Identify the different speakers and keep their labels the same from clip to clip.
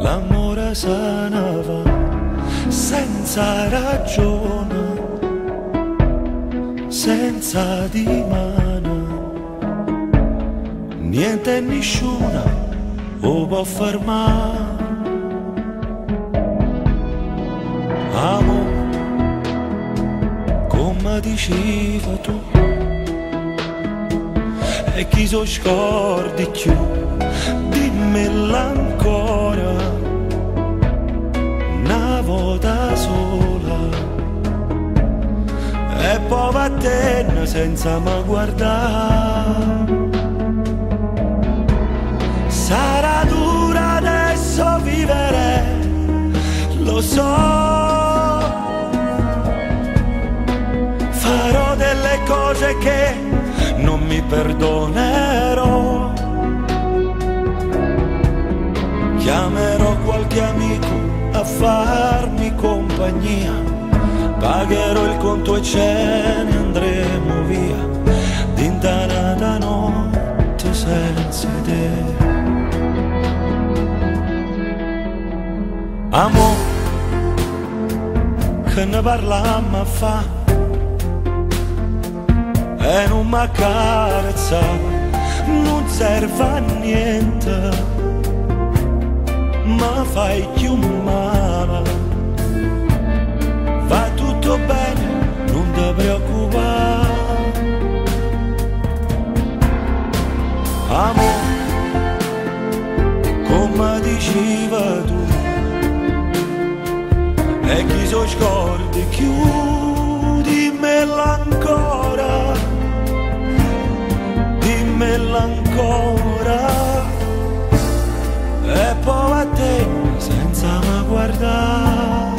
Speaker 1: L'amore sanava senza ragione, senza dimane, niente e nessuno lo può fermare. Amo, come diceva tu, e chi so scordi più, dimmela ancora, una volta sola, e poi vattene senza mi guardare. Sarà dura adesso vivere, lo so. Farò delle cose che non mi perdonerò. Chiamerò qualche amico a farmi compagnia, pagherò il conto e ce ne andremo via, d'intanata notte senza idee. Amo, che ne parlammo fa e non mi accarezza, non serve a niente, ma fai più male. Va tutto bene, non ti preoccupare. Amo, come diceva tu, e chi so scordi chiudimmela ancora, dimmela ancora, e poi a te senza mi guardare.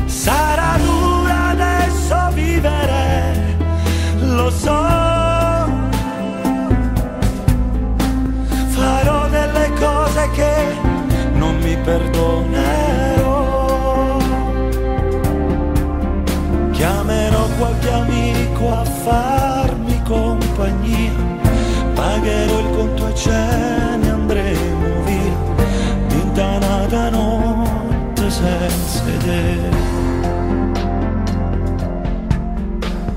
Speaker 1: Sarà dura adesso vivere, lo so. Farò delle cose che non mi perdonerò. Chiamerò qualche amico a farmi compagnia, pagherò il conto e ce ne andremo via, d'intanata notte senza idee.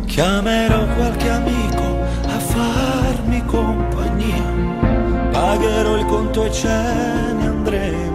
Speaker 1: Chiamerò qualche amico a farmi compagnia, pagherò il conto e ce ne andremo